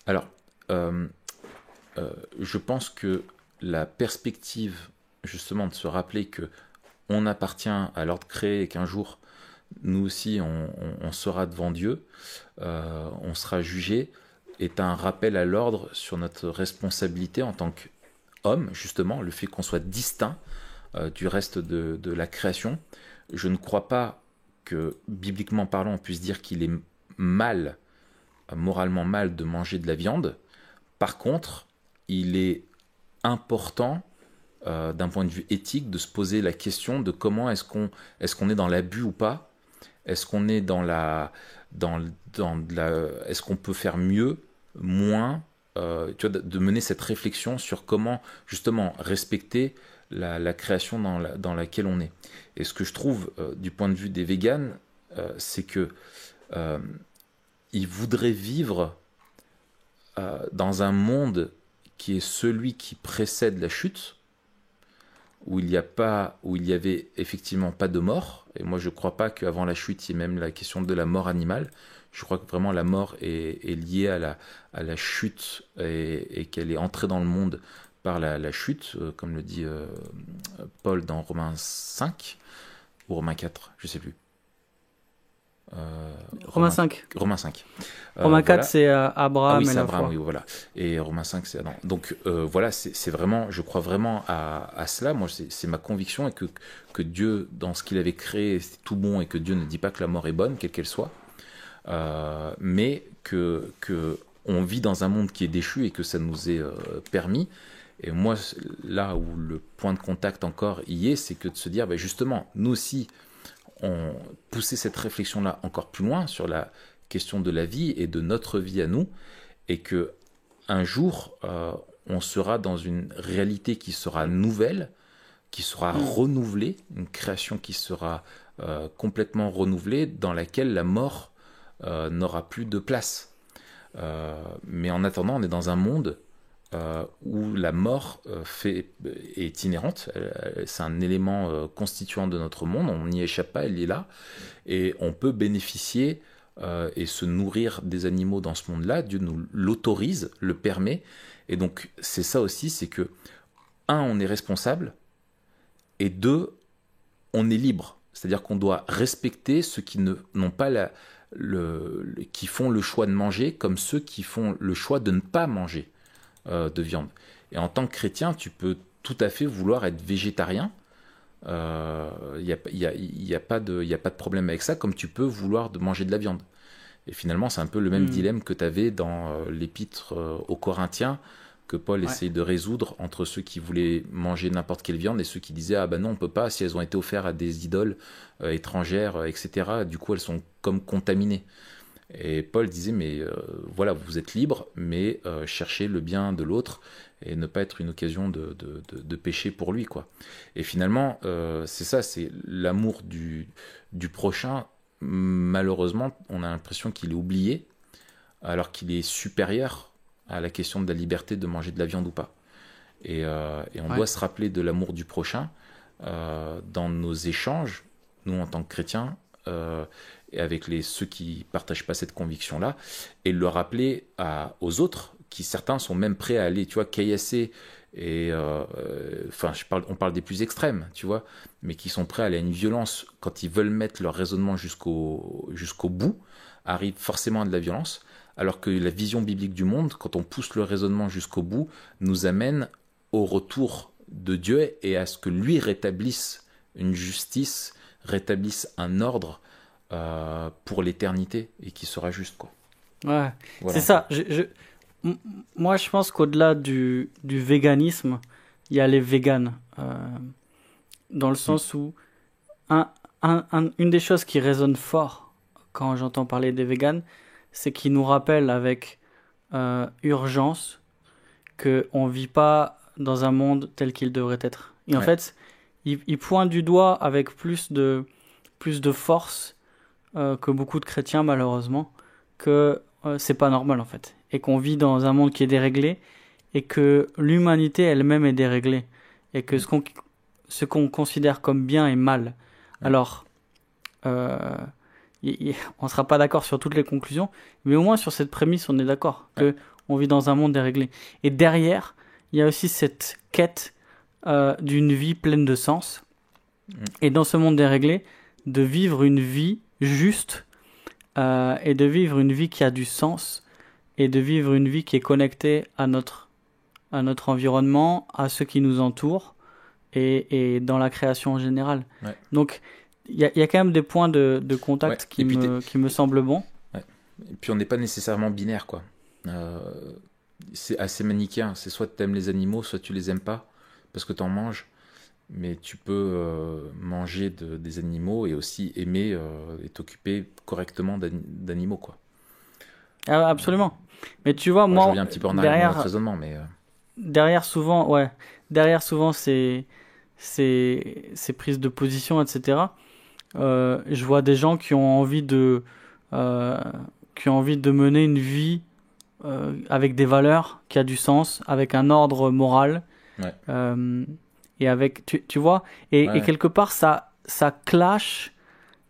Alors, je pense que la perspective, justement, de se rappeler que on appartient à l'ordre créé et qu'un jour, nous aussi, on sera devant Dieu, on sera jugé, est un rappel à l'ordre sur notre responsabilité en tant qu'homme, justement, le fait qu'on soit distinct du reste de la création. Je ne crois pas que, bibliquement parlant, on puisse dire qu'il est mal, moralement mal, de manger de la viande. Par contre, il est important, d'un point de vue éthique, de se poser la question de comment est-ce qu'on est dans l'abus ou pas. Est-ce qu'on est est-ce qu'on peut faire mieux, moins, tu vois, de mener cette réflexion sur comment justement respecter la création dans laquelle on est. Et ce que je trouve du point de vue des véganes, c'est que ils voudraient vivre dans un monde qui est celui qui précède la chute, où il y avait effectivement pas de mort. Et moi, je ne crois pas qu'avant la chute, il y ait même la question de la mort animale. Je crois que vraiment la mort est liée à la chute et qu'elle est entrée dans le monde par la chute, comme le dit Paul dans Romains 5 ou Romains 4, je ne sais plus. Romains 5. Romains 5. Romains 4, c'est Abraham oui, et c'est la Abraham, foi. oui, voilà. Et Romains 5, c'est Adam. Donc voilà, c'est vraiment, je crois vraiment à cela. Moi, c'est ma conviction et que Dieu, dans ce qu'il avait créé, c'est tout bon et que Dieu ne dit pas que la mort est bonne, quelle qu'elle soit, mais que on vit dans un monde qui est déchu et que ça nous est permis. Et moi, là où le point de contact encore y est, c'est que de se dire, justement, nous aussi, on poussait cette réflexion-là encore plus loin sur la question de la vie et de notre vie à nous, et que un jour, on sera dans une réalité qui sera nouvelle, qui sera renouvelée, une création qui sera complètement renouvelée, dans laquelle la mort n'aura plus de place. Mais en attendant, on est dans un monde où la mort est inhérente, c'est un élément constituant de notre monde, on n'y échappe pas, elle est là, et on peut bénéficier et se nourrir des animaux dans ce monde-là. Dieu nous l'autorise, le permet, et donc c'est ça aussi, c'est que, un, on est responsable, et deux, on est libre, c'est-à-dire qu'on doit respecter ceux qui n'ont pas qui font le choix de manger, comme ceux qui font le choix de ne pas manger de viande. Et en tant que chrétien, tu peux tout à fait vouloir être végétarien. Il y a pas de problème avec ça, comme tu peux vouloir manger de la viande. Et finalement, c'est un peu le même dilemme que tu avais dans l'épître aux Corinthiens, que Paul essayait de résoudre entre ceux qui voulaient manger n'importe quelle viande et ceux qui disaient « Ah ben non, on peut pas, si elles ont été offertes à des idoles étrangères, etc. Du coup, elles sont comme contaminées. » Et Paul disait, mais voilà, vous êtes libre, mais cherchez le bien de l'autre et ne pas être une occasion de pécher pour lui, quoi. Et finalement, c'est ça, c'est l'amour du prochain. Malheureusement, on a l'impression qu'il est oublié, alors qu'il est supérieur à la question de la liberté de manger de la viande ou pas. Et on doit se rappeler de l'amour du prochain dans nos échanges, nous en tant que chrétiens, et avec ceux qui ne partagent pas cette conviction-là, et le rappeler aux autres, qui certains sont même prêts à aller, tu vois, caillasser, et on parle des plus extrêmes, tu vois, mais qui sont prêts à aller à une violence quand ils veulent mettre leur raisonnement jusqu'au bout, arrive forcément à de la violence, alors que la vision biblique du monde, quand on pousse le raisonnement jusqu'au bout, nous amène au retour de Dieu et à ce que lui rétablisse une justice, rétablisse un ordre pour l'éternité et qui sera juste, quoi. Ouais, Voilà. c'est ça. Moi, je pense qu'au-delà du véganisme, il y a les véganes. Dans le sens où une des choses qui résonne fort quand j'entends parler des véganes, c'est qu'ils nous rappellent avec urgence qu'on ne vit pas dans un monde tel qu'il devrait être. Et en fait, ils pointent du doigt avec plus de force que beaucoup de chrétiens, malheureusement, que c'est pas normal, en fait. Et qu'on vit dans un monde qui est déréglé et que l'humanité elle-même est déréglée. Et que ce qu'on considère comme bien est mal. Alors, on ne sera pas d'accord sur toutes les conclusions, mais au moins sur cette prémisse, on est d'accord qu'on vit dans un monde déréglé. Et derrière, il y a aussi cette quête d'une vie pleine de sens. Et dans ce monde déréglé, de vivre une vie juste et de vivre une vie qui a du sens et de vivre une vie qui est connectée à notre environnement, à ceux qui nous entourent et dans la création en général. Ouais. Donc, il y a quand même des points de contact qui me semblent bons. Ouais. Et puis, on n'est pas nécessairement binaire, quoi. C'est assez manichéen. C'est soit tu aimes les animaux, soit tu les aimes pas, parce que tu en manges. Mais tu peux manger des animaux et aussi aimer et t'occuper correctement d'animaux, quoi. Ah, absolument. Mais tu vois, moi... Je reviens un petit peu en arrière dans notre raisonnement, mais... Derrière, souvent, ces prises de position, etc., je vois des gens qui ont envie qui ont envie de mener une vie avec des valeurs, qui a du sens, avec un ordre moral. Ouais. Et avec, tu vois, et quelque part, ça clash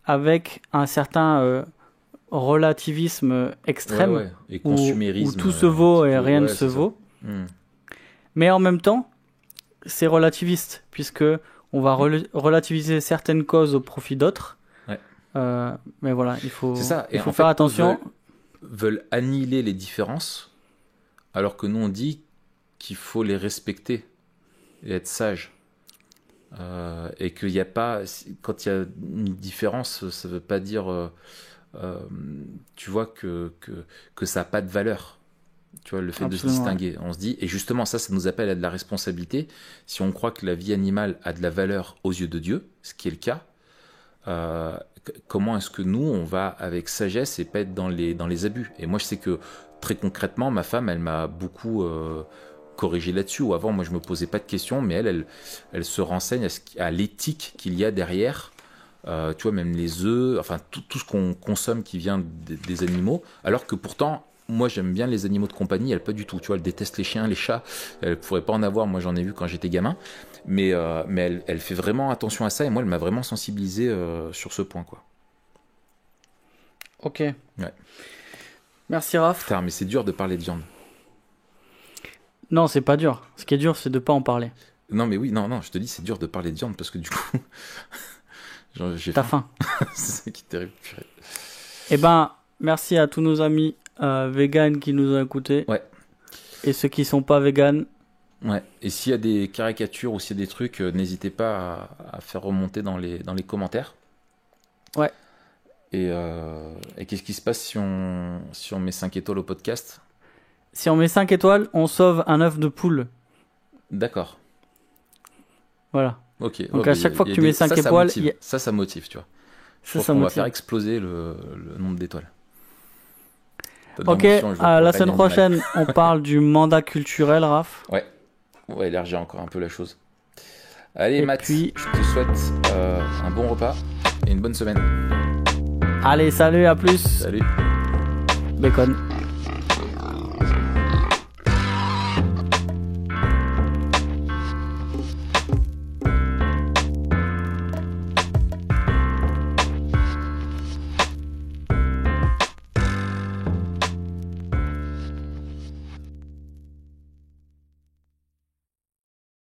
avec un certain relativisme extrême et consumérisme, où tout se vaut et rien ne se vaut. Mais en même temps, c'est relativiste, puisque on va relativiser certaines causes au profit d'autres. Mais voilà, il faut faire attention. Veulent annihiler les différences, alors que nous on dit qu'il faut les respecter et être sage. Et qu'il n'y a pas, quand il y a une différence, ça ne veut pas dire, tu vois, que ça n'a pas de valeur. Tu vois, le fait de se distinguer. On se dit, et justement, ça nous appelle à de la responsabilité. Si on croit que la vie animale a de la valeur aux yeux de Dieu, ce qui est le cas, comment est-ce que nous, on va avec sagesse et pas être dans les abus? Et moi, je sais que, très concrètement, ma femme, elle m'a beaucoup corrigé là-dessus. Ou avant, moi, je me posais pas de questions, mais elle se renseigne à l'éthique qu'il y a derrière. Tu vois, même les œufs, enfin, tout ce qu'on consomme qui vient des animaux, alors que pourtant, moi, j'aime bien les animaux de compagnie, elle pas du tout. Tu vois, elle déteste les chiens, les chats. Elle pourrait pas en avoir. Moi, j'en ai vu quand j'étais gamin. Mais elle fait vraiment attention à ça. Et moi, elle m'a vraiment sensibilisé sur ce point, quoi. Ok. Ouais. Merci, Raph. Putain, mais c'est dur de parler de viande. Non, c'est pas dur. Ce qui est dur, c'est de pas en parler. Non, mais oui, non, je te dis, c'est dur de parler de viande parce que du coup, j'ai T'as faim. C'est ça qui est terrible. Eh ben, merci à tous nos amis véganes qui nous ont écoutés. Ouais. Et ceux qui sont pas véganes. Ouais. Et s'il y a des caricatures ou s'il y a des trucs, n'hésitez pas à faire remonter dans les commentaires. Ouais. Et qu'est-ce qui se passe si on met 5 étoiles au podcast? Si on met 5 étoiles, on sauve un œuf de poule. D'accord. Voilà. Ok. Donc à chaque fois que tu mets 5 étoiles... Ça motive, tu vois. Je pense ça qu'on motive. va faire exploser le nombre d'étoiles. Ok, la semaine prochaine, on parle du mandat culturel, Raph. Ouais. On va élargir encore un peu la chose. Allez, Matt, puis... je te souhaite un bon repas et une bonne semaine. Allez, salut, à plus. Salut. Bacon.